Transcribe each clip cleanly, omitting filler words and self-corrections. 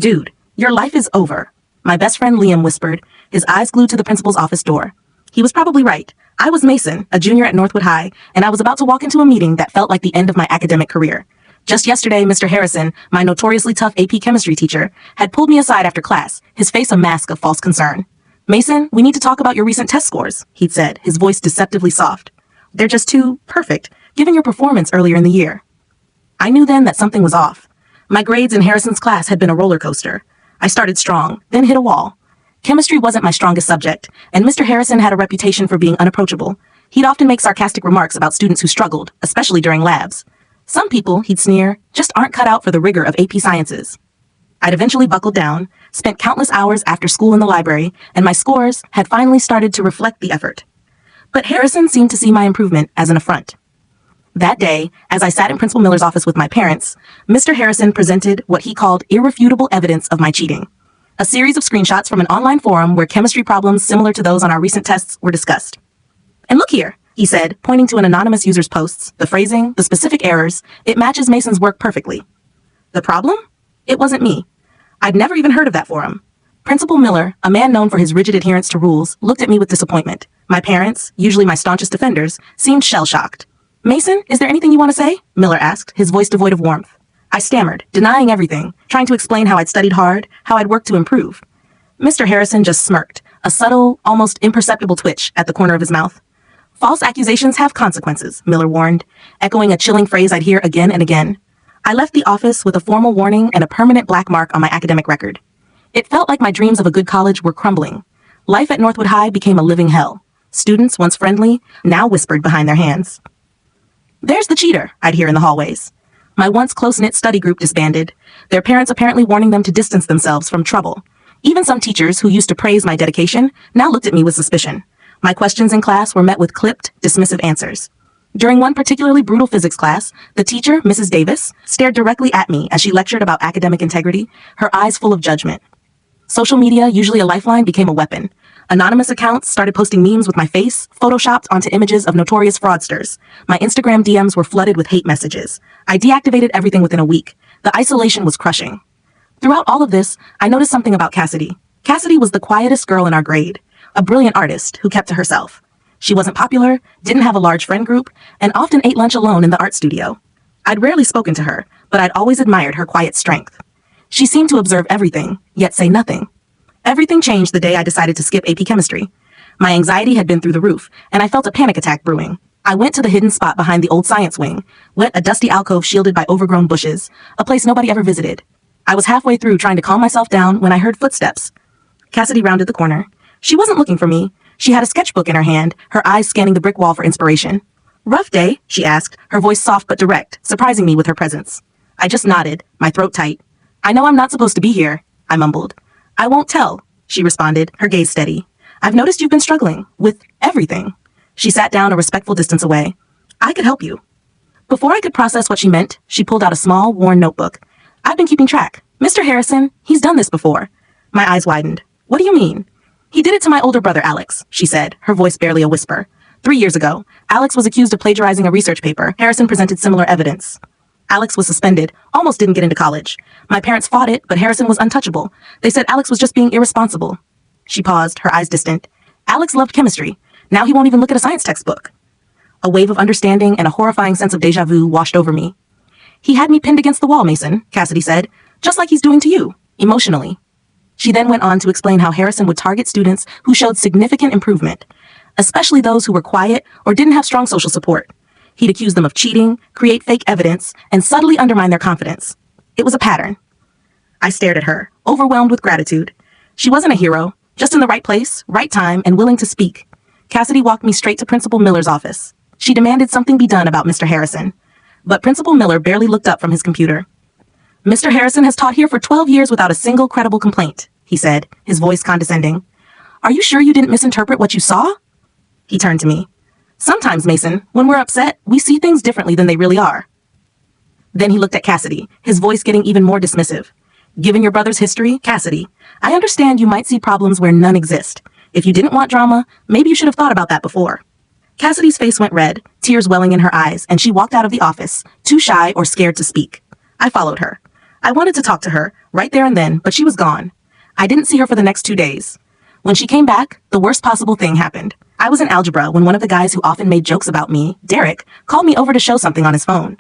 Dude, your life is over, my best friend Liam whispered, his eyes glued to the principal's office door. He was probably right. I was Mason, a junior at Northwood High, and I was about to walk into a meeting that felt like the end of my academic career. Just yesterday, Mr. Harrison, my notoriously tough AP chemistry teacher, had pulled me aside after class, his face a mask of false concern. Mason, we need to talk about your recent test scores, he'd said, his voice deceptively soft. They're just too perfect, given your performance earlier in the year. I knew then that something was off. My grades in Harrison's class had been a roller coaster. I started strong, then hit a wall. Chemistry wasn't my strongest subject, and Mr. Harrison had a reputation for being unapproachable. He'd often make sarcastic remarks about students who struggled, especially during labs. Some people, he'd sneer, just aren't cut out for the rigor of AP Sciences. I'd eventually buckled down, spent countless hours after school in the library, and my scores had finally started to reflect the effort. But Harrison seemed to see my improvement as an affront. That day, as I sat in Principal Miller's office with my parents, Mr. Harrison presented what he called irrefutable evidence of my cheating. A series of screenshots from an online forum where chemistry problems similar to those on our recent tests were discussed. And look here, he said, pointing to an anonymous user's posts, the phrasing, the specific errors, it matches Mason's work perfectly. The problem? It wasn't me. I'd never even heard of that forum. Principal Miller, a man known for his rigid adherence to rules, looked at me with disappointment. My parents, usually my staunchest defenders, seemed shell-shocked. Mason, is there anything you want to say? Miller asked, his voice devoid of warmth. I stammered, denying everything, trying to explain how I'd studied hard, how I'd worked to improve. Mr. Harrison just smirked, a subtle, almost imperceptible twitch at the corner of his mouth. False accusations have consequences, Miller warned, echoing a chilling phrase I'd hear again and again. I left the office with a formal warning and a permanent black mark on my academic record. It felt like my dreams of a good college were crumbling. Life at Northwood High became a living hell. Students, once friendly, now whispered behind their hands. There's the cheater, I'd hear in the hallways. My once close-knit study group disbanded, their parents apparently warning them to distance themselves from trouble. Even some teachers who used to praise my dedication now looked at me with suspicion. My questions in class were met with clipped, dismissive answers. During one particularly brutal physics class, the teacher, Mrs. Davis, stared directly at me as she lectured about academic integrity, her eyes full of judgment. Social media, usually a lifeline, became a weapon. Anonymous accounts started posting memes with my face, photoshopped onto images of notorious fraudsters. My Instagram DMs were flooded with hate messages. I deactivated everything within a week. The isolation was crushing. Throughout all of this, I noticed something about Cassidy. Cassidy was the quietest girl in our grade, a brilliant artist who kept to herself. She wasn't popular, didn't have a large friend group, and often ate lunch alone in the art studio. I'd rarely spoken to her, but I'd always admired her quiet strength. She seemed to observe everything, yet say nothing. Everything changed the day I decided to skip AP Chemistry. My anxiety had been through the roof, and I felt a panic attack brewing. I went to the hidden spot behind the old science wing, went a dusty alcove shielded by overgrown bushes, a place nobody ever visited. I was halfway through trying to calm myself down when I heard footsteps. Cassidy rounded the corner. She wasn't looking for me. She had a sketchbook in her hand, her eyes scanning the brick wall for inspiration. Rough day? She asked, her voice soft but direct, surprising me with her presence. I just nodded, my throat tight. I know I'm not supposed to be here, I mumbled. I won't tell, she responded, her gaze steady. I've noticed you've been struggling with everything. She sat down a respectful distance away. I could help you. Before I could process what she meant, she pulled out a small, worn notebook. I've been keeping track. Mr. Harrison, he's done this before. My eyes widened. What do you mean? He did it to my older brother, Alex, she said, her voice barely a whisper. 3 years ago, Alex was accused of plagiarizing a research paper. Harrison presented similar evidence. Alex was suspended, almost didn't get into college. My parents fought it, but Harrison was untouchable. They said Alex was just being irresponsible. She paused, her eyes distant. Alex loved chemistry. Now he won't even look at a science textbook. A wave of understanding and a horrifying sense of déjà vu washed over me. He had me pinned against the wall, Mason, Cassidy said, just like he's doing to you, emotionally. She then went on to explain how Harrison would target students who showed significant improvement, especially those who were quiet or didn't have strong social support. He'd accuse them of cheating, create fake evidence, and subtly undermine their confidence. It was a pattern. I stared at her, overwhelmed with gratitude. She wasn't a hero, just in the right place, right time, and willing to speak. Cassidy walked me straight to Principal Miller's office. She demanded something be done about Mr. Harrison. But Principal Miller barely looked up from his computer. Mr. Harrison has taught here for 12 years without a single credible complaint, he said, his voice condescending. Are you sure you didn't misinterpret what you saw? He turned to me. Sometimes, Mason, when we're upset, we see things differently than they really are. Then he looked at Cassidy, his voice getting even more dismissive. Given your brother's history, Cassidy, I understand you might see problems where none exist. If you didn't want drama, maybe you should have thought about that before. Cassidy's face went red, tears welling in her eyes, and she walked out of the office, too shy or scared to speak. I followed her. I wanted to talk to her, right there and then, but she was gone. I didn't see her for the next 2 days. When she came back, the worst possible thing happened. I was in algebra when one of the guys who often made jokes about me, Derek, called me over to show something on his phone.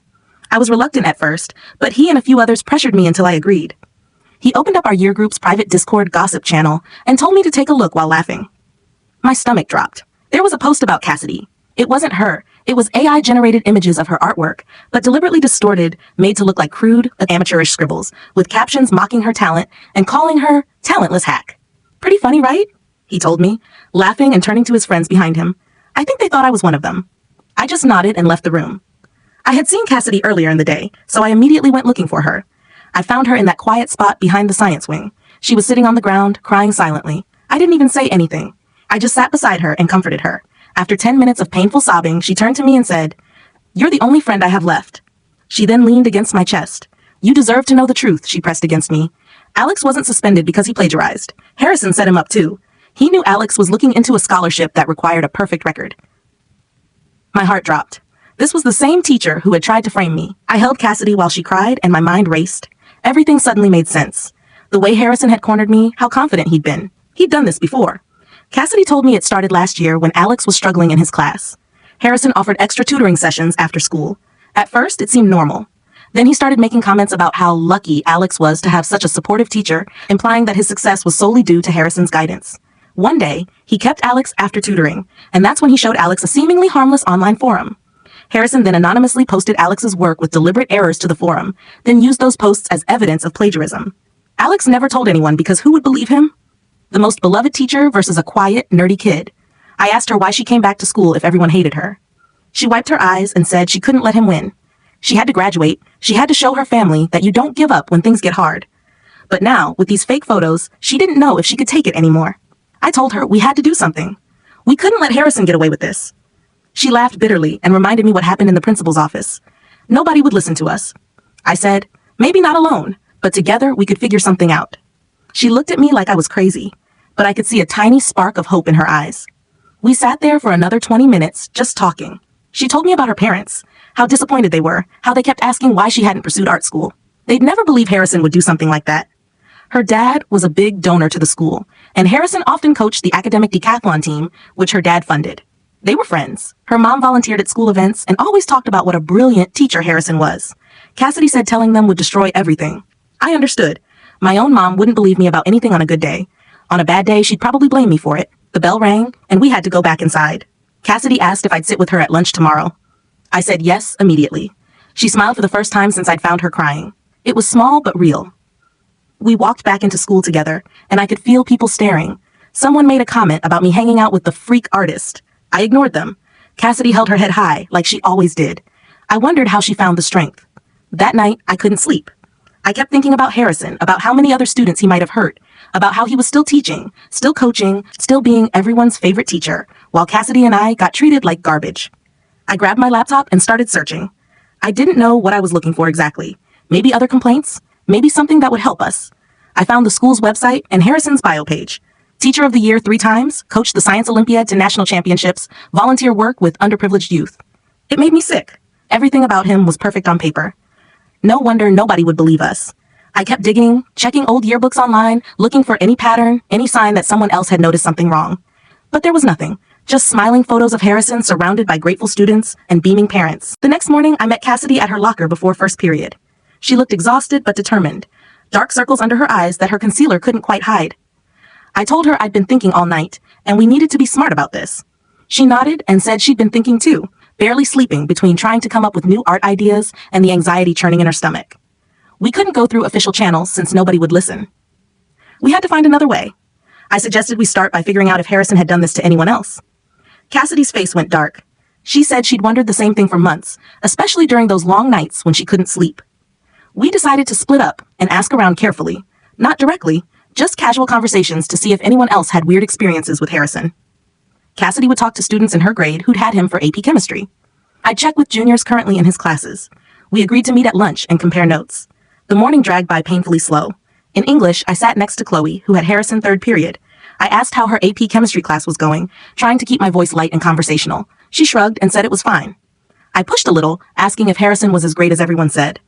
I was reluctant at first, but he and a few others pressured me until I agreed. He opened up our year group's private Discord gossip channel and told me to take a look while laughing. My stomach dropped. There was a post about Cassidy. It wasn't her. It was AI-generated images of her artwork, but deliberately distorted, made to look like crude, amateurish scribbles, with captions mocking her talent and calling her talentless hack. Pretty funny, right? He told me, laughing and turning to his friends behind him. I think they thought I was one of them. I just nodded and left the room. I had seen Cassidy earlier in the day, so I immediately went looking for her. I found her in that quiet spot behind the science wing. She was sitting on the ground, crying silently. I didn't even say anything. I just sat beside her and comforted her. After 10 minutes of painful sobbing, she turned to me and said, "You're the only friend I have left." She then leaned against my chest. "You deserve to know the truth," she pressed against me. Alex wasn't suspended because he plagiarized. Harrison set him up too. He knew Alex was looking into a scholarship that required a perfect record. My heart dropped. This was the same teacher who had tried to frame me. I held Cassidy while she cried and my mind raced. Everything suddenly made sense. The way Harrison had cornered me, how confident he'd been. He'd done this before. Cassidy told me it started last year when Alex was struggling in his class. Harrison offered extra tutoring sessions after school. At first, it seemed normal. Then he started making comments about how lucky Alex was to have such a supportive teacher, implying that his success was solely due to Harrison's guidance. One day, he kept Alex after tutoring, and that's when he showed Alex a seemingly harmless online forum. Harrison then anonymously posted Alex's work with deliberate errors to the forum, then used those posts as evidence of plagiarism. Alex never told anyone because who would believe him? The most beloved teacher versus a quiet, nerdy kid. I asked her why she came back to school if everyone hated her. She wiped her eyes and said she couldn't let him win. She had to graduate. She had to show her family that you don't give up when things get hard. But now, with these fake photos, she didn't know if she could take it anymore. I told her we had to do something. We couldn't let Harrison get away with this. She laughed bitterly and reminded me what happened in the principal's office. Nobody would listen to us. I said, maybe not alone, but together we could figure something out. She looked at me like I was crazy, but I could see a tiny spark of hope in her eyes. We sat there for another 20 minutes, just talking. She told me about her parents, how disappointed they were, how they kept asking why she hadn't pursued art school. They'd never believe Harrison would do something like that. Her dad was a big donor to the school, and Harrison often coached the academic decathlon team, which her dad funded. They were friends. Her mom volunteered at school events and always talked about what a brilliant teacher Harrison was. Cassidy said telling them would destroy everything. I understood. My own mom wouldn't believe me about anything on a good day. On a bad day, she'd probably blame me for it. The bell rang, and we had to go back inside. Cassidy asked if I'd sit with her at lunch tomorrow. I said yes immediately. She smiled for the first time since I'd found her crying. It was small but real. We walked back into school together, and I could feel people staring. Someone made a comment about me hanging out with the freak artist. I ignored them. Cassidy held her head high, like she always did. I wondered how she found the strength. That night, I couldn't sleep. I kept thinking about Harrison, about how many other students he might have hurt, about how he was still teaching, still coaching, still being everyone's favorite teacher, while Cassidy and I got treated like garbage. I grabbed my laptop and started searching. I didn't know what I was looking for exactly. Maybe other complaints, maybe something that would help us. I found the school's website and Harrison's bio page. Teacher of the Year 3 times, coached the Science Olympiad to national championships, volunteer work with underprivileged youth. It made me sick. Everything about him was perfect on paper. No wonder nobody would believe us. I kept digging, checking old yearbooks online, looking for any pattern, any sign that someone else had noticed something wrong. But there was nothing. Just smiling photos of Harrison surrounded by grateful students and beaming parents. The next morning, I met Cassidy at her locker before first period. She looked exhausted but determined. Dark circles under her eyes that her concealer couldn't quite hide. I told her I'd been thinking all night, and we needed to be smart about this. She nodded and said she'd been thinking too, barely sleeping between trying to come up with new art ideas and the anxiety churning in her stomach. We couldn't go through official channels since nobody would listen. We had to find another way. I suggested we start by figuring out if Harrison had done this to anyone else. Cassidy's face went dark. She said she'd wondered the same thing for months, especially during those long nights when she couldn't sleep. We decided to split up and ask around carefully, not directly, just casual conversations to see if anyone else had weird experiences with Harrison. Cassidy would talk to students in her grade who'd had him for AP chemistry. I'd check with juniors currently in his classes. We agreed to meet at lunch and compare notes. The morning dragged by painfully slow. In English, I sat next to Chloe, who had Harrison third period. I asked how her AP chemistry class was going, trying to keep my voice light and conversational. She shrugged and said it was fine. I pushed a little, asking if Harrison was as great as everyone said.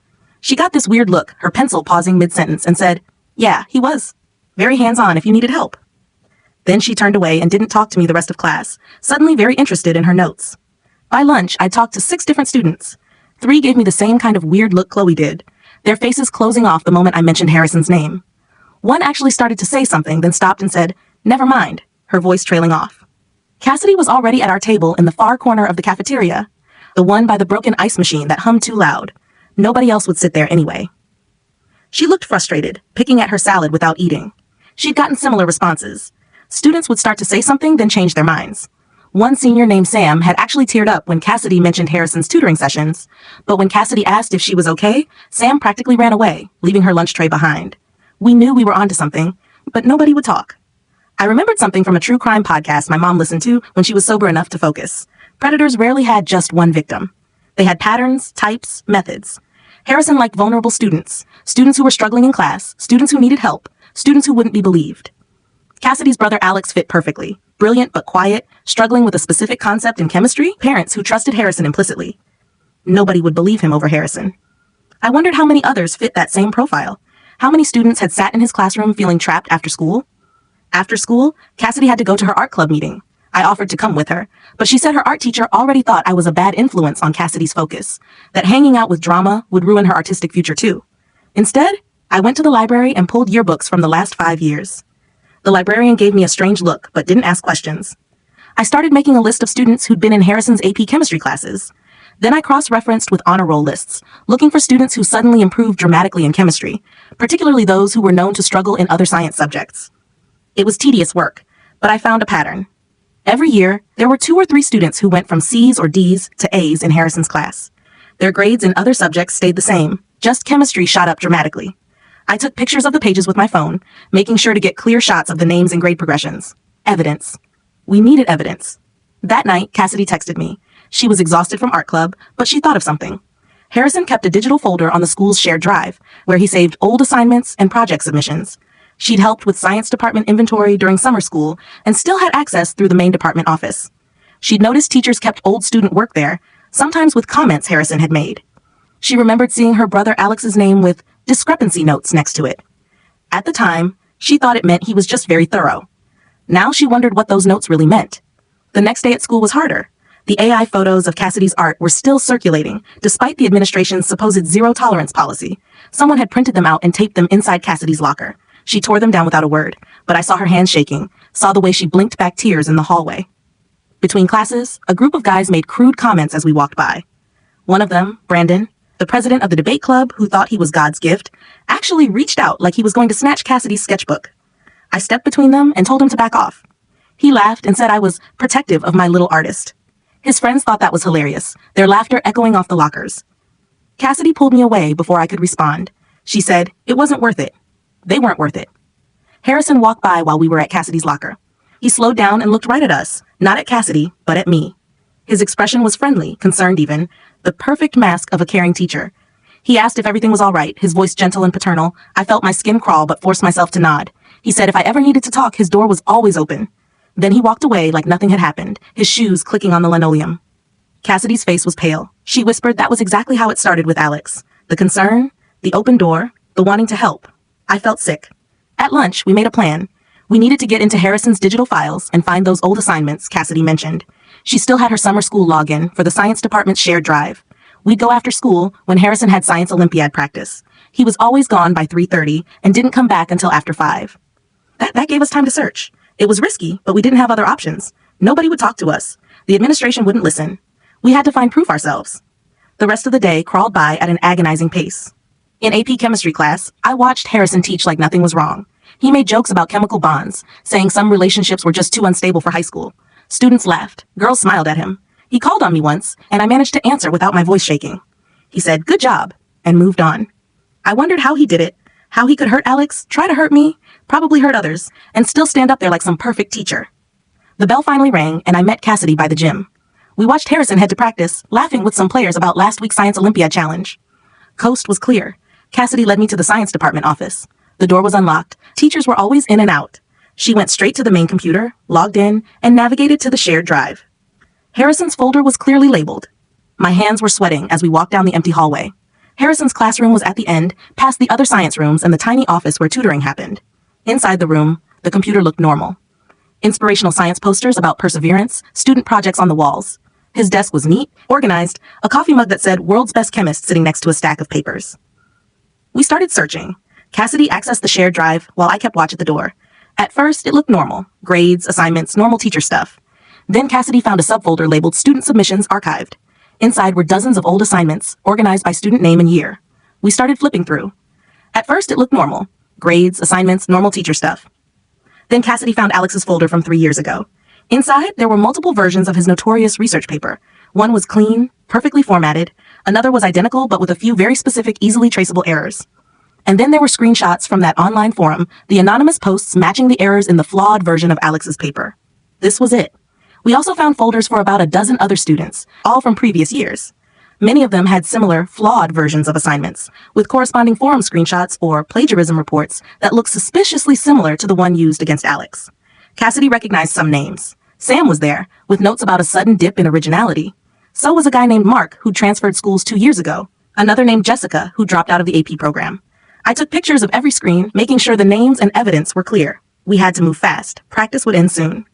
She got this weird look, her pencil pausing mid-sentence, and said, "Yeah, he was. Very hands-on if you needed help." Then she turned away and didn't talk to me the rest of class, suddenly very interested in her notes. By lunch, I talked to 6 different students. 3 gave me the same kind of weird look Chloe did, their faces closing off the moment I mentioned Harrison's name. One actually started to say something, then stopped and said, "Never mind," her voice trailing off. Cassidy was already at our table in the far corner of the cafeteria, the one by the broken ice machine that hummed too loud. Nobody else would sit there anyway. She looked frustrated, picking at her salad without eating. She'd gotten similar responses. Students would start to say something, then change their minds. One senior named Sam had actually teared up when Cassidy mentioned Harrison's tutoring sessions, but when Cassidy asked if she was okay, Sam practically ran away, leaving her lunch tray behind. We knew we were onto something, but nobody would talk. I remembered something from a true crime podcast my mom listened to when she was sober enough to focus. Predators rarely had just one victim. They had patterns, types, methods. Harrison liked vulnerable students, students who were struggling in class, students who needed help, students who wouldn't be believed. Cassidy's brother Alex fit perfectly. Brilliant but quiet, struggling with a specific concept in chemistry, parents who trusted Harrison implicitly. Nobody would believe him over Harrison. I wondered how many others fit that same profile. How many students had sat in his classroom feeling trapped after school? After school, Cassidy had to go to her art club meeting. I offered to come with her, but she said her art teacher already thought I was a bad influence on Cassidy's focus, that hanging out with drama would ruin her artistic future too. Instead, I went to the library and pulled yearbooks from the last 5 years. The librarian gave me a strange look, but didn't ask questions. I started making a list of students who'd been in Harrison's AP chemistry classes. Then I cross-referenced with honor roll lists, looking for students who suddenly improved dramatically in chemistry, particularly those who were known to struggle in other science subjects. It was tedious work, but I found a pattern. Every year, there were 2 or 3 students who went from C's or D's to A's in Harrison's class. Their grades in other subjects stayed the same, just chemistry shot up dramatically. I took pictures of the pages with my phone, making sure to get clear shots of the names and grade progressions. Evidence. We needed evidence. That night, Cassidy texted me. She was exhausted from art club, but she thought of something. Harrison kept a digital folder on the school's shared drive, where he saved old assignments and project submissions. She'd helped with science department inventory during summer school and still had access through the main department office. She'd noticed teachers kept old student work there, sometimes with comments Harrison had made. She remembered seeing her brother Alex's name with discrepancy notes next to it. At the time, she thought it meant he was just very thorough. Now she wondered what those notes really meant. The next day at school was harder. The AI photos of Cassidy's art were still circulating, despite the administration's supposed zero-tolerance policy. Someone had printed them out and taped them inside Cassidy's locker. She tore them down without a word, but I saw her hands shaking, saw the way she blinked back tears in the hallway. Between classes, a group of guys made crude comments as we walked by. One of them, Brandon, the president of the debate club who thought he was God's gift, actually reached out like he was going to snatch Cassidy's sketchbook. I stepped between them and told him to back off. He laughed and said I was protective of my little artist. His friends thought that was hilarious, their laughter echoing off the lockers. Cassidy pulled me away before I could respond. She said it wasn't worth it. They weren't worth it. Harrison walked by while we were at Cassidy's locker. He slowed down and looked right at us, not at Cassidy, but at me. His expression was friendly, concerned even, the perfect mask of a caring teacher. He asked if everything was all right, his voice gentle and paternal. I felt my skin crawl but forced myself to nod. He said if I ever needed to talk, his door was always open. Then he walked away like nothing had happened, his shoes clicking on the linoleum. Cassidy's face was pale. She whispered that was exactly how it started with Alex. The concern, the open door, the wanting to help. I felt sick. At lunch, we made a plan. We needed to get into Harrison's digital files and find those old assignments Cassidy mentioned. She still had her summer school login for the science department's shared drive. We'd go after school when Harrison had science Olympiad practice. He was always gone by 3:30 and didn't come back until after 5. That gave us time to search. It was risky, but we didn't have other options. Nobody would talk to us. The administration wouldn't listen. We had to find proof ourselves. The rest of the day crawled by at an agonizing pace. In AP chemistry class, I watched Harrison teach like nothing was wrong. He made jokes about chemical bonds, saying some relationships were just too unstable for high school. Students laughed. Girls smiled at him. He called on me once, and I managed to answer without my voice shaking. He said, "Good job," and moved on. I wondered how he did it, how he could hurt Alex, try to hurt me, probably hurt others, and still stand up there like some perfect teacher. The bell finally rang, and I met Cassidy by the gym. We watched Harrison head to practice, laughing with some players about last week's Science Olympiad challenge. Coast was clear. Cassidy led me to the science department office. The door was unlocked. Teachers were always in and out. She went straight to the main computer, logged in, and navigated to the shared drive. Harrison's folder was clearly labeled. My hands were sweating as we walked down the empty hallway. Harrison's classroom was at the end, past the other science rooms and the tiny office where tutoring happened. Inside the room, the computer looked normal. Inspirational science posters about perseverance, student projects on the walls. His desk was neat, organized, a coffee mug that said "World's Best Chemist" sitting next to a stack of papers. We started searching. Cassidy accessed the shared drive while I kept watch at the door. At first, it looked normal. Grades, assignments, normal teacher stuff. Then Cassidy found a subfolder labeled Student Submissions Archived. Inside were dozens of old assignments, organized by student name and year. We started flipping through. At first, it looked normal. Grades, assignments, normal teacher stuff. Then Cassidy found Alex's folder from 3 years ago. Inside, there were multiple versions of his notorious research paper. One was clean, perfectly formatted. Another was identical, but with a few very specific, easily traceable errors. And then there were screenshots from that online forum, the anonymous posts matching the errors in the flawed version of Alex's paper. This was it. We also found folders for about a dozen other students, all from previous years. Many of them had similar, flawed versions of assignments, with corresponding forum screenshots or plagiarism reports that looked suspiciously similar to the one used against Alex. Cassidy recognized some names. Sam was there, with notes about a sudden dip in originality. So was a guy named Mark, who transferred schools 2 years ago. Another named Jessica, who dropped out of the AP program. I took pictures of every screen, making sure the names and evidence were clear. We had to move fast. Practice would end soon.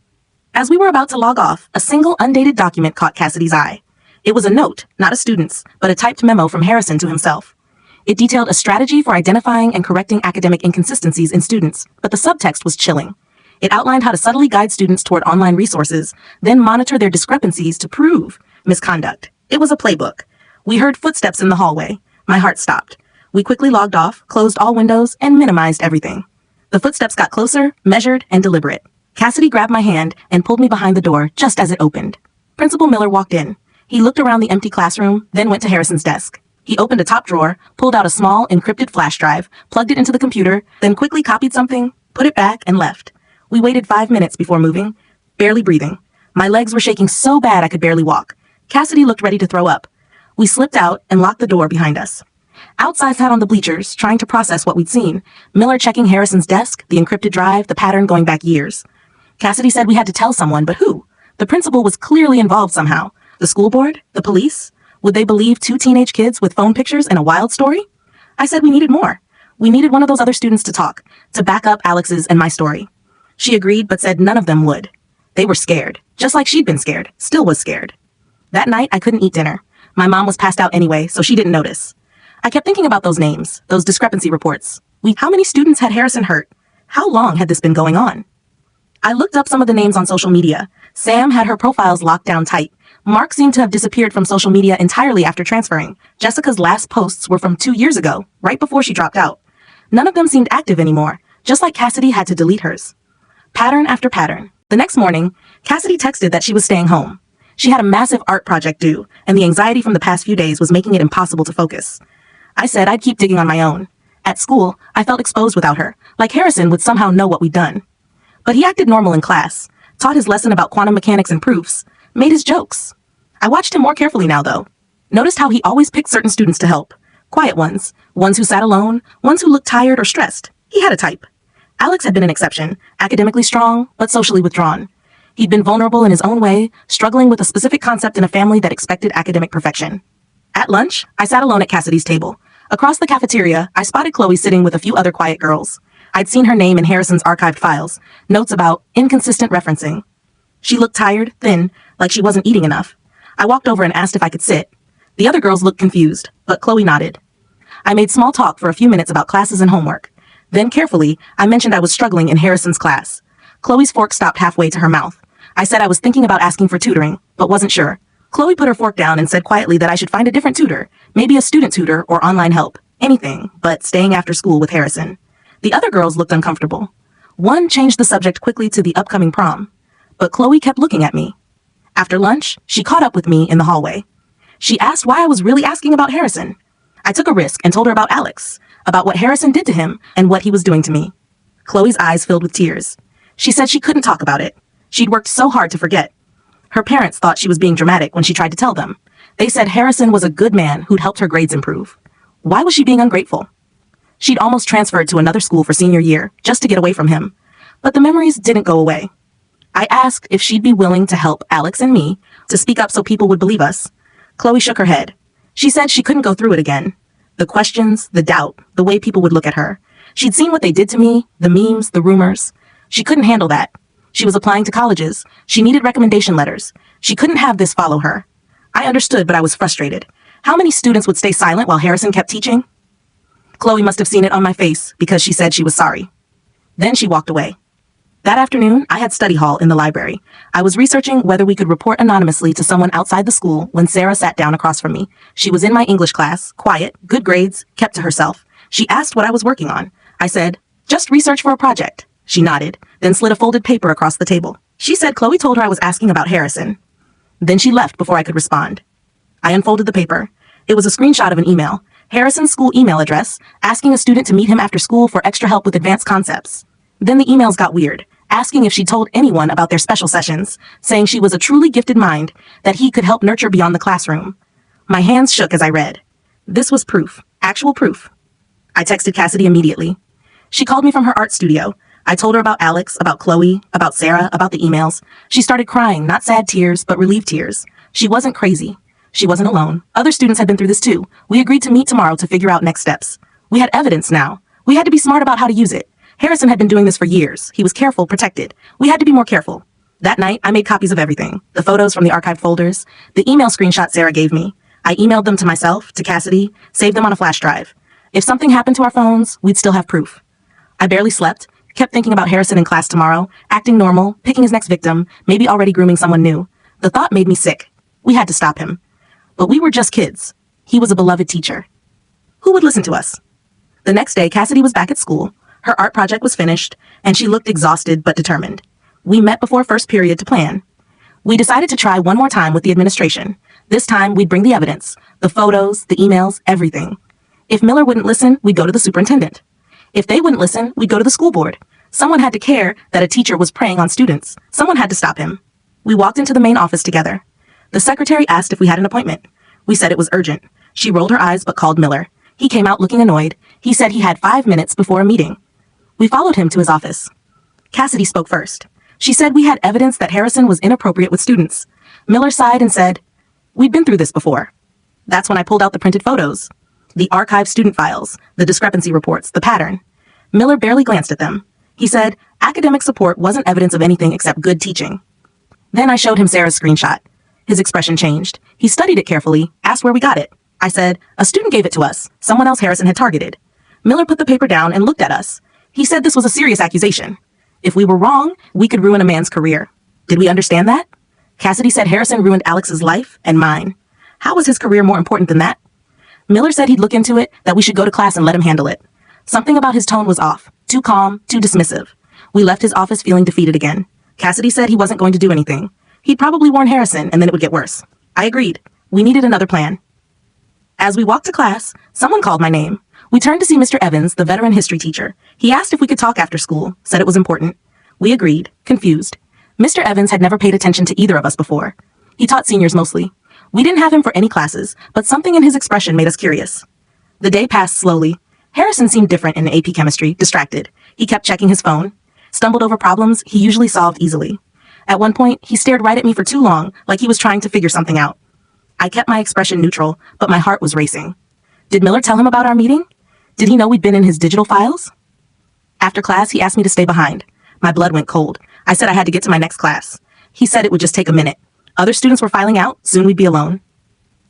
As we were about to log off, a single undated document caught Cassidy's eye. It was a note, not a student's, but a typed memo from Harrison to himself. It detailed a strategy for identifying and correcting academic inconsistencies in students, but the subtext was chilling. It outlined how to subtly guide students toward online resources, then monitor their discrepancies to prove misconduct. It was a playbook. We heard footsteps in the hallway. My heart stopped. We quickly logged off, closed all windows, and minimized everything. The footsteps got closer, measured, and deliberate. Cassidy grabbed my hand and pulled me behind the door just as it opened. Principal Miller walked in. He looked around the empty classroom, then went to Harrison's desk. He opened a top drawer, pulled out a small, encrypted flash drive, plugged it into the computer, then quickly copied something, put it back, and left. We waited 5 minutes before moving, barely breathing. My legs were shaking so bad I could barely walk. Cassidy looked ready to throw up. We slipped out and locked the door behind us. Outside sat on the bleachers, trying to process what we'd seen. Miller checking Harrison's desk, the encrypted drive, the pattern going back years. Cassidy said we had to tell someone, but who? The principal was clearly involved somehow. The school board? The police? Would they believe 2 teenage kids with phone pictures and a wild story? I said we needed more. We needed one of those other students to talk, to back up Alex's and my story. She agreed, but said none of them would. They were scared, just like she'd been scared, still was scared. That night, I couldn't eat dinner. My mom was passed out anyway, so she didn't notice. I kept thinking about those names, those discrepancy reports. How many students had Harrison hurt? How long had this been going on? I looked up some of the names on social media. Sam had her profiles locked down tight. Mark seemed to have disappeared from social media entirely after transferring. Jessica's last posts were from 2 years ago, right before she dropped out. None of them seemed active anymore, just like Cassidy had to delete hers. Pattern after pattern. The next morning, Cassidy texted that she was staying home. She had a massive art project due, and the anxiety from the past few days was making it impossible to focus. I said I'd keep digging on my own. At school, I felt exposed without her, like Harrison would somehow know what we'd done. But he acted normal in class, taught his lesson about quantum mechanics and proofs, made his jokes. I watched him more carefully now, though. Noticed how he always picked certain students to help. Quiet ones, ones who sat alone, ones who looked tired or stressed. He had a type. Alex had been an exception, academically strong, but socially withdrawn. He'd been vulnerable in his own way, struggling with a specific concept in a family that expected academic perfection. At lunch, I sat alone at Cassidy's table. Across the cafeteria, I spotted Chloe sitting with a few other quiet girls. I'd seen her name in Harrison's archived files, notes about inconsistent referencing. She looked tired, thin, like she wasn't eating enough. I walked over and asked if I could sit. The other girls looked confused, but Chloe nodded. I made small talk for a few minutes about classes and homework. Then carefully, I mentioned I was struggling in Harrison's class. Chloe's fork stopped halfway to her mouth. I said I was thinking about asking for tutoring, but wasn't sure. Chloe put her fork down and said quietly that I should find a different tutor, maybe a student tutor or online help. Anything, but staying after school with Harrison. The other girls looked uncomfortable. One changed the subject quickly to the upcoming prom, but Chloe kept looking at me. After lunch, she caught up with me in the hallway. She asked why I was really asking about Harrison. I took a risk and told her about Alex, about what Harrison did to him and what he was doing to me. Chloe's eyes filled with tears. She said she couldn't talk about it. She'd worked so hard to forget. Her parents thought she was being dramatic when she tried to tell them. They said Harrison was a good man who'd helped her grades improve. Why was she being ungrateful? She'd almost transferred to another school for senior year just to get away from him. But the memories didn't go away. I asked if she'd be willing to help Alex and me to speak up so people would believe us. Chloe shook her head. She said she couldn't go through it again. The questions, the doubt, the way people would look at her. She'd seen what they did to me, the memes, the rumors. She couldn't handle that. She was applying to colleges. She needed recommendation letters. She couldn't have this follow her. I understood, but I was frustrated. How many students would stay silent while Harrison kept teaching? Chloe must have seen it on my face because she said she was sorry. Then she walked away. That afternoon, I had study hall in the library. I was researching whether we could report anonymously to someone outside the school when Sarah sat down across from me. She was in my English class, quiet, good grades, kept to herself. She asked what I was working on. I said, "Just research for a project." She nodded, then slid a folded paper across the table. She said Chloe told her I was asking about Harrison. Then she left before I could respond. I unfolded the paper. It was a screenshot of an email, Harrison's school email address, asking a student to meet him after school for extra help with advanced concepts. Then the emails got weird, asking if she told anyone about their special sessions, saying she was a truly gifted mind, that he could help nurture beyond the classroom. My hands shook as I read. This was proof, actual proof. I texted Cassidy immediately. She called me from her art studio. I told her about Alex, about Chloe, about Sarah, about the emails. She started crying, not sad tears, but relieved tears. She wasn't crazy. She wasn't alone. Other students had been through this too. We agreed to meet tomorrow to figure out next steps. We had evidence now. We had to be smart about how to use it. Harrison had been doing this for years. He was careful, protected. We had to be more careful. That night, I made copies of everything. The photos from the archived folders, the email screenshots Sarah gave me. I emailed them to myself, to Cassidy, saved them on a flash drive. If something happened to our phones, we'd still have proof. I barely slept, kept thinking about Harrison in class tomorrow, acting normal, picking his next victim, maybe already grooming someone new. The thought made me sick. We had to stop him. But we were just kids. He was a beloved teacher. Who would listen to us? The next day, Cassidy was back at school. Her art project was finished, and she looked exhausted but determined. We met before first period to plan. We decided to try one more time with the administration. This time, we'd bring the evidence, the photos, the emails, everything. If Miller wouldn't listen, we'd go to the superintendent. If they wouldn't listen, we'd go to the school board. Someone had to care that a teacher was preying on students. Someone had to stop him. We walked into the main office together. The secretary asked if we had an appointment. We said it was urgent. She rolled her eyes but called Miller. He came out looking annoyed. He said he had 5 minutes before a meeting. We followed him to his office. Cassidy spoke first. She said we had evidence that Harrison was inappropriate with students. Miller sighed and said, "We'd been through this before." That's when I pulled out the printed photos, the archived student files, the discrepancy reports, the pattern. Miller barely glanced at them. He said academic support wasn't evidence of anything except good teaching. Then I showed him Sarah's screenshot. His expression changed. He studied it carefully, asked where we got it. I said, "A student gave it to us. Someone else Harrison had targeted." Miller put the paper down and looked at us. He said this was a serious accusation. If we were wrong, we could ruin a man's career. Did we understand that? Cassidy said Harrison ruined Alex's life and mine. How was his career more important than that? Miller said he'd look into it, that we should go to class and let him handle it. Something about his tone was off, too calm, too dismissive. We left his office feeling defeated again. Cassidy said he wasn't going to do anything. He'd probably warn Harrison and then it would get worse. I agreed. We needed another plan. As we walked to class, someone called my name. We turned to see Mr. Evans, the veteran history teacher. He asked if we could talk after school, said it was important. We agreed, confused. Mr. Evans had never paid attention to either of us before. He taught seniors mostly. We didn't have him for any classes, but something in his expression made us curious. The day passed slowly. Harrison seemed different in AP chemistry, distracted. He kept checking his phone, stumbled over problems he usually solved easily. At one point, he stared right at me for too long, like he was trying to figure something out. I kept my expression neutral, but my heart was racing. Did Miller tell him about our meeting? Did he know we'd been in his digital files? After class, he asked me to stay behind. My blood went cold. I said I had to get to my next class. He said it would just take a minute. Other students were filing out. Soon we'd be alone.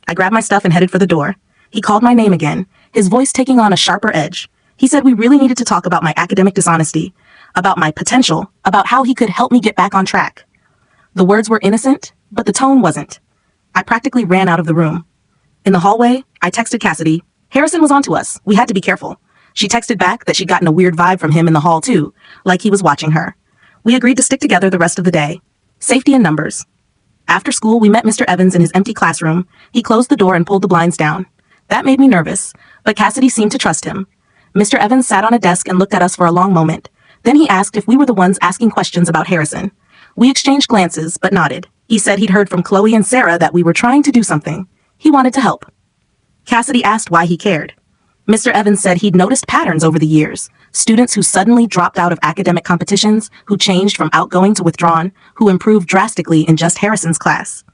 I grabbed my stuff and headed for the door. He called my name again, his voice taking on a sharper edge. He said we really needed to talk about my academic dishonesty, about my potential, about how he could help me get back on track. The words were innocent, but the tone wasn't. I practically ran out of the room. In the hallway, I texted Cassidy. Harrison was onto us. We had to be careful. She texted back that she'd gotten a weird vibe from him in the hall too, like he was watching her. We agreed to stick together the rest of the day. Safety in numbers. After school, we met Mr. Evans in his empty classroom. He closed the door and pulled the blinds down. That made me nervous, but Cassidy seemed to trust him. Mr. Evans sat on a desk and looked at us for a long moment. Then he asked if we were the ones asking questions about Harrison. We exchanged glances, but nodded. He said he'd heard from Chloe and Sarah that we were trying to do something. He wanted to help. Cassidy asked why he cared. Mr. Evans said he'd noticed patterns over the years. Students who suddenly dropped out of academic competitions, who changed from outgoing to withdrawn, who improved drastically in just Harrison's class.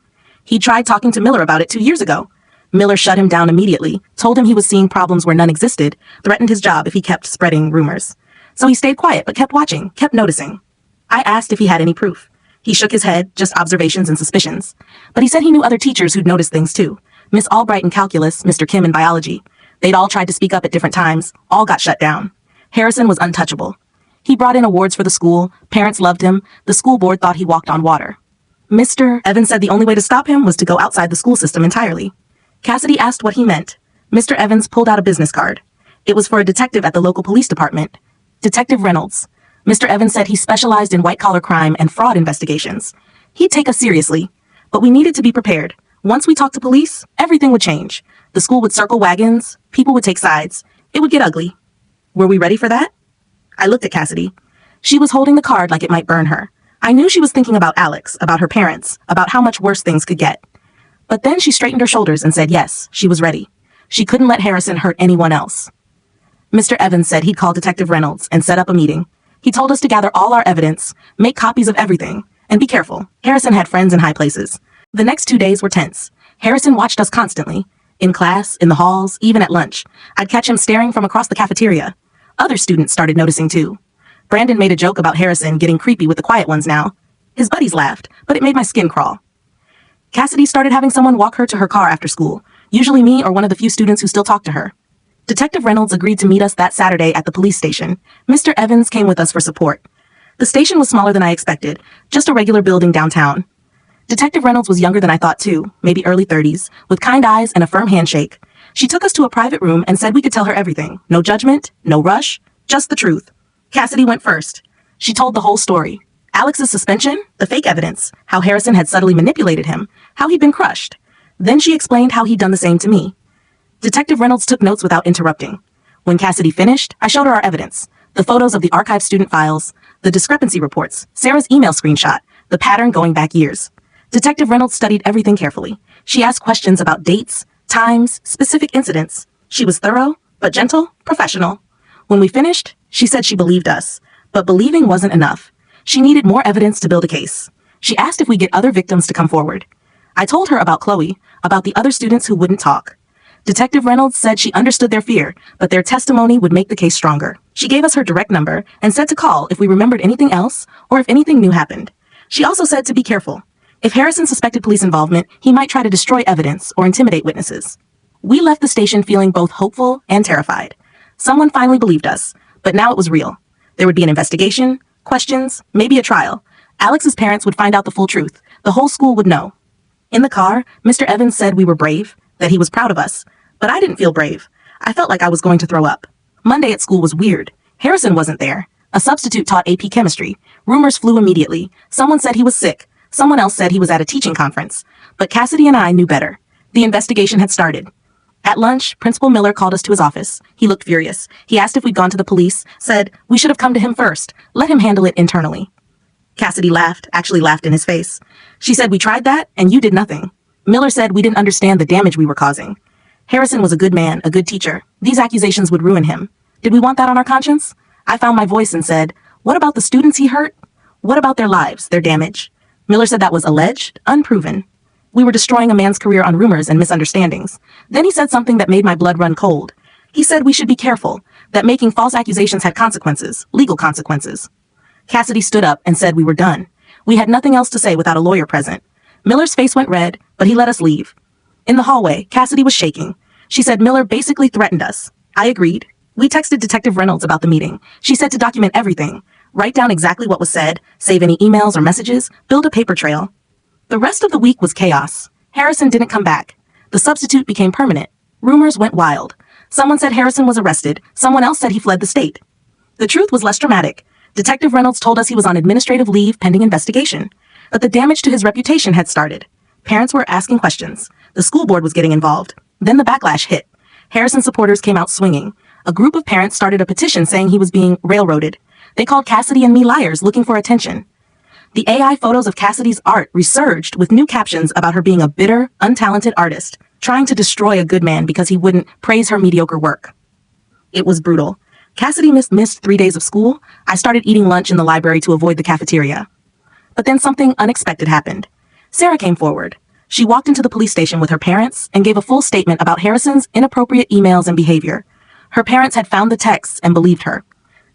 He tried talking to Miller about it 2 years ago. Miller shut him down immediately, told him he was seeing problems where none existed, threatened his job if he kept spreading rumors. So he stayed quiet but kept watching, kept noticing. I asked if he had any proof. He shook his head, just observations and suspicions. But he said he knew other teachers who'd noticed things too. Miss Albright in calculus, Mr. Kim in biology. They'd all tried to speak up at different times, all got shut down. Harrison was untouchable. He brought in awards for the school, parents loved him, the school board thought he walked on water. Mr. Evans said the only way to stop him was to go outside the school system entirely. Cassidy asked what he meant. Mr. Evans pulled out a business card. It was for a detective at the local police department. Detective Reynolds. Mr. Evans said he specialized in white-collar crime and fraud investigations. He'd take us seriously, but we needed to be prepared. Once we talked to police, everything would change. The school would circle wagons, people would take sides. It would get ugly. Were we ready for that? I looked at Cassidy. She was holding the card like it might burn her. I knew she was thinking about Alex, about her parents, about how much worse things could get. But then she straightened her shoulders and said yes, she was ready. She couldn't let Harrison hurt anyone else. Mr. Evans said he'd call Detective Reynolds and set up a meeting. He told us to gather all our evidence, make copies of everything, and be careful. Harrison had friends in high places. The next 2 days were tense. Harrison watched us constantly. In class, in the halls, even at lunch. I'd catch him staring from across the cafeteria. Other students started noticing too. Brandon made a joke about Harrison getting creepy with the quiet ones now. His buddies laughed, but it made my skin crawl. Cassidy started having someone walk her to her car after school, usually me or one of the few students who still talked to her. Detective Reynolds agreed to meet us that Saturday at the police station. Mr. Evans came with us for support. The station was smaller than I expected, just a regular building downtown. Detective Reynolds was younger than I thought too, maybe early 30s, with kind eyes and a firm handshake. She took us to a private room and said we could tell her everything. No judgment, no rush, just the truth. Cassidy went first. She told the whole story. Alex's suspension, the fake evidence, how Harrison had subtly manipulated him, how he'd been crushed. Then she explained how he'd done the same to me. Detective Reynolds took notes without interrupting. When Cassidy finished, I showed her our evidence. The photos of the archived student files, the discrepancy reports, Sarah's email screenshot, the pattern going back years. Detective Reynolds studied everything carefully. She asked questions about dates, times, specific incidents. She was thorough, but gentle, professional. When we finished, she said she believed us. But believing wasn't enough. She needed more evidence to build a case. She asked if we get other victims to come forward. I told her about Chloe, about the other students who wouldn't talk. Detective Reynolds said she understood their fear, but their testimony would make the case stronger. She gave us her direct number and said to call if we remembered anything else or if anything new happened. She also said to be careful. If Harrison suspected police involvement, he might try to destroy evidence or intimidate witnesses. We left the station feeling both hopeful and terrified. Someone finally believed us, but now it was real. There would be an investigation, questions, maybe a trial. Alex's parents would find out the full truth. The whole school would know. In the car, Mr. Evans said we were brave, that he was proud of us. But I didn't feel brave. I felt like I was going to throw up. Monday at school was weird. Harrison wasn't there. A substitute taught AP chemistry. Rumors flew immediately. Someone said he was sick. Someone else said he was at a teaching conference. But Cassidy and I knew better. The investigation had started. At lunch, Principal Miller called us to his office. He looked furious. He asked if we'd gone to the police, said we should have come to him first. Let him handle it internally. Cassidy laughed, actually laughed in his face. She said we tried that, and you did nothing. Miller said we didn't understand the damage we were causing. Harrison was a good man, a good teacher. These accusations would ruin him. Did we want that on our conscience? I found my voice and said, what about the students he hurt? What about their lives, their damage? Miller said that was alleged, unproven. We were destroying a man's career on rumors and misunderstandings. Then he said something that made my blood run cold. He said we should be careful, that making false accusations had consequences, legal consequences. Cassidy stood up and said we were done. We had nothing else to say without a lawyer present. Miller's face went red, but he let us leave. In the hallway, Cassidy was shaking. She said Miller basically threatened us. I agreed. We texted Detective Reynolds about the meeting. She said to document everything. Write down exactly what was said, save any emails or messages, build a paper trail. The rest of the week was chaos. Harrison didn't come back. The substitute became permanent. Rumors went wild. Someone said Harrison was arrested. Someone else said he fled the state. The truth was less dramatic. Detective Reynolds told us he was on administrative leave pending investigation. But the damage to his reputation had started. Parents were asking questions. The school board was getting involved. Then the backlash hit. Harrison supporters came out swinging. A group of parents started a petition saying he was being railroaded. They called Cassidy and me liars looking for attention. The AI photos of Cassidy's art resurged with new captions about her being a bitter, untalented artist, trying to destroy a good man because he wouldn't praise her mediocre work. It was brutal. Cassidy missed 3 days of school. I started eating lunch in the library to avoid the cafeteria. But then something unexpected happened. Sarah came forward. She walked into the police station with her parents and gave a full statement about Harrison's inappropriate emails and behavior. Her parents had found the texts and believed her.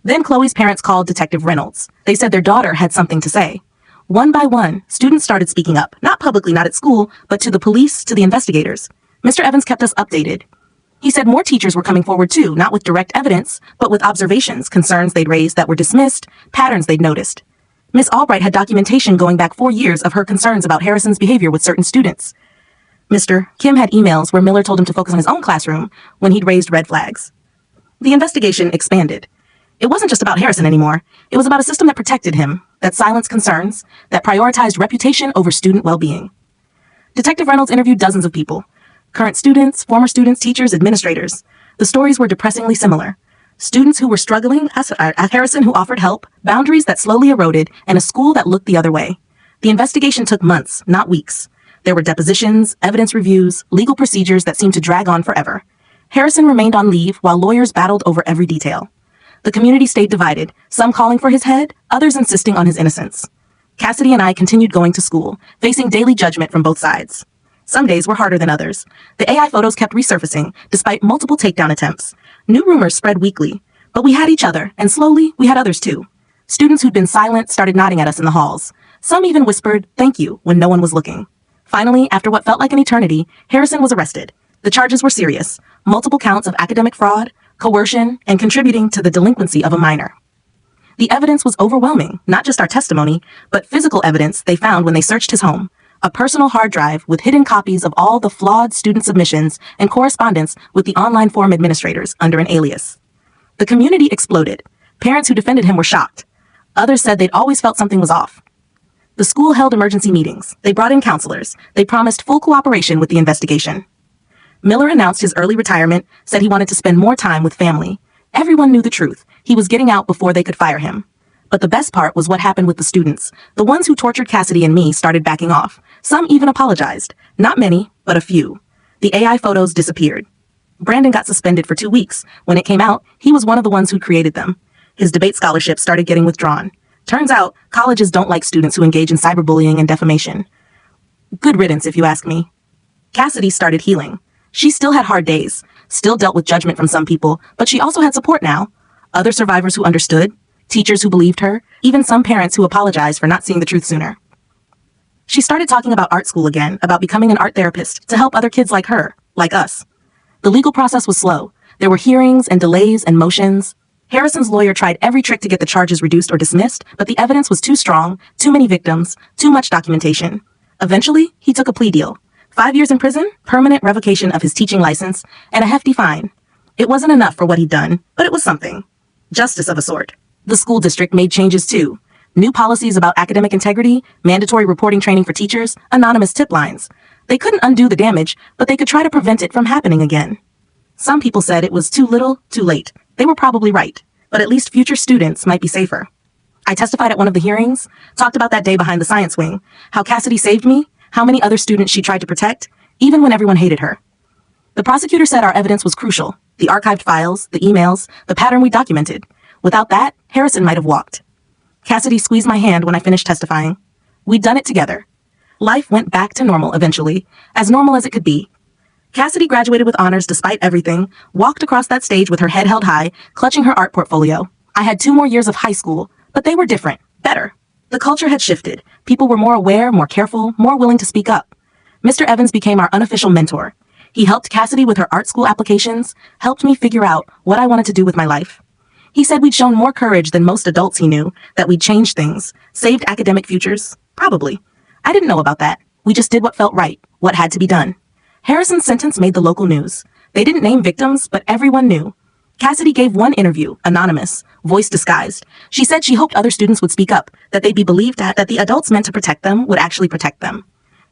Then Chloe's parents called Detective Reynolds. They said their daughter had something to say. One by one, students started speaking up, not publicly, not at school, but to the police, to the investigators. Mr. Evans kept us updated. He said more teachers were coming forward too, not with direct evidence, but with observations, concerns they'd raised that were dismissed, patterns they'd noticed. Miss Albright had documentation going back 4 years of her concerns about Harrison's behavior with certain students. Mr. Kim had emails where Miller told him to focus on his own classroom when he'd raised red flags. The investigation expanded. It wasn't just about Harrison anymore. It was about a system that protected him, that silenced concerns, that prioritized reputation over student well-being. Detective Reynolds interviewed dozens of people. Current students, former students, teachers, administrators. The stories were depressingly similar. Students who were struggling, a Harrison who offered help, boundaries that slowly eroded, and a school that looked the other way. The investigation took months, not weeks. There were depositions, evidence reviews, legal procedures that seemed to drag on forever. Harrison remained on leave while lawyers battled over every detail. The community stayed divided, some calling for his head, others insisting on his innocence. Cassidy and I continued going to school, facing daily judgment from both sides. Some days were harder than others. The AI photos kept resurfacing, despite multiple takedown attempts. New rumors spread weekly, but we had each other, and slowly, we had others too. Students who'd been silent started nodding at us in the halls. Some even whispered, "Thank you," when no one was looking. Finally, after what felt like an eternity, Harrison was arrested. The charges were serious. Multiple counts of academic fraud, coercion, and contributing to the delinquency of a minor. The evidence was overwhelming, not just our testimony, but physical evidence they found when they searched his home. A personal hard drive with hidden copies of all the flawed student submissions and correspondence with the online forum administrators under an alias. The community exploded. Parents who defended him were shocked. Others said they'd always felt something was off. The school held emergency meetings. They brought in counselors. They promised full cooperation with the investigation. Miller announced his early retirement, said he wanted to spend more time with family. Everyone knew the truth. He was getting out before they could fire him. But the best part was what happened with the students. The ones who tortured Cassidy and me started backing off. Some even apologized. Not many, but a few. The AI photos disappeared. Brandon got suspended for 2 weeks. When it came out, he was one of the ones who created them. His debate scholarship started getting withdrawn. Turns out, colleges don't like students who engage in cyberbullying and defamation. Good riddance, if you ask me. Cassidy started healing. She still had hard days, still dealt with judgment from some people, but she also had support now. Other survivors who understood, teachers who believed her, even some parents who apologized for not seeing the truth sooner. She started talking about art school again, about becoming an art therapist to help other kids like her, like us. The legal process was slow. There were hearings and delays and motions. Harrison's lawyer tried every trick to get the charges reduced or dismissed, but the evidence was too strong, too many victims, too much documentation. Eventually, he took a plea deal. 5 years in prison, permanent revocation of his teaching license, and a hefty fine. It wasn't enough for what he'd done, but it was something. Justice of a sort. The school district made changes too. New policies about academic integrity, mandatory reporting training for teachers, anonymous tip lines. They couldn't undo the damage, but they could try to prevent it from happening again. Some people said it was too little, too late. They were probably right, but at least future students might be safer. I testified at one of the hearings, talked about that day behind the science wing, how Cassidy saved me, how many other students she tried to protect, even when everyone hated her. The prosecutor said our evidence was crucial, the archived files, the emails, the pattern we documented. Without that, Harrison might have walked. Cassidy squeezed my hand when I finished testifying. We'd done it together. Life went back to normal eventually, as normal as it could be. Cassidy graduated with honors despite everything, walked across that stage with her head held high, clutching her art portfolio. I had 2 more years of high school, but they were different, better. The culture had shifted. People were more aware, more careful, more willing to speak up. Mr. Evans became our unofficial mentor. He helped Cassidy with her art school applications, helped me figure out what I wanted to do with my life. He said we'd shown more courage than most adults he knew, that we'd changed things, saved academic futures. Probably. I didn't know about that. We just did what felt right, what had to be done. Harrison's sentence made the local news. They didn't name victims, but everyone knew. Cassidy gave one interview, anonymous, voice disguised. She said she hoped other students would speak up, that they'd be believed that the adults meant to protect them would actually protect them.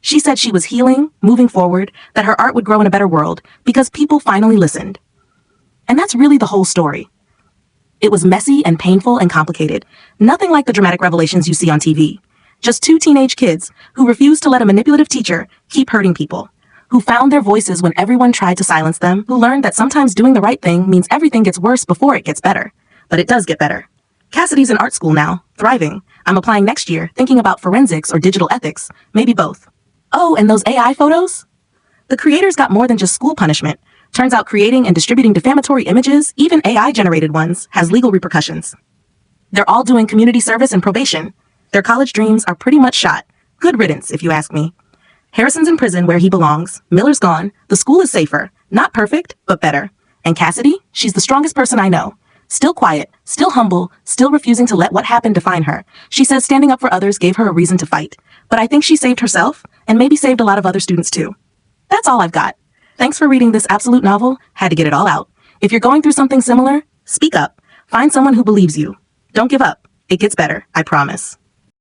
She said she was healing, moving forward, that her art would grow in a better world because people finally listened. And that's really the whole story. It was messy and painful and complicated. Nothing like the dramatic revelations you see on TV. Just 2 teenage kids who refused to let a manipulative teacher keep hurting people, who found their voices when everyone tried to silence them, who learned that sometimes doing the right thing means everything gets worse before it gets better. But it does get better. Cassidy's in art school now, thriving. I'm applying next year, thinking about forensics or digital ethics, maybe both. Oh, and those AI photos? The creators got more than just school punishment. Turns out creating and distributing defamatory images, even AI-generated ones, has legal repercussions. They're all doing community service and probation. Their college dreams are pretty much shot. Good riddance, if you ask me. Harrison's in prison where he belongs. Miller's gone. The school is safer. Not perfect, but better. And Cassidy? She's the strongest person I know. Still quiet, still humble, still refusing to let what happened define her. She says standing up for others gave her a reason to fight. But I think she saved herself, and maybe saved a lot of other students too. That's all I've got. Thanks for reading this absolute novel. Had to get it all out. If you're going through something similar, speak up. Find someone who believes you. Don't give up. It gets better, I promise.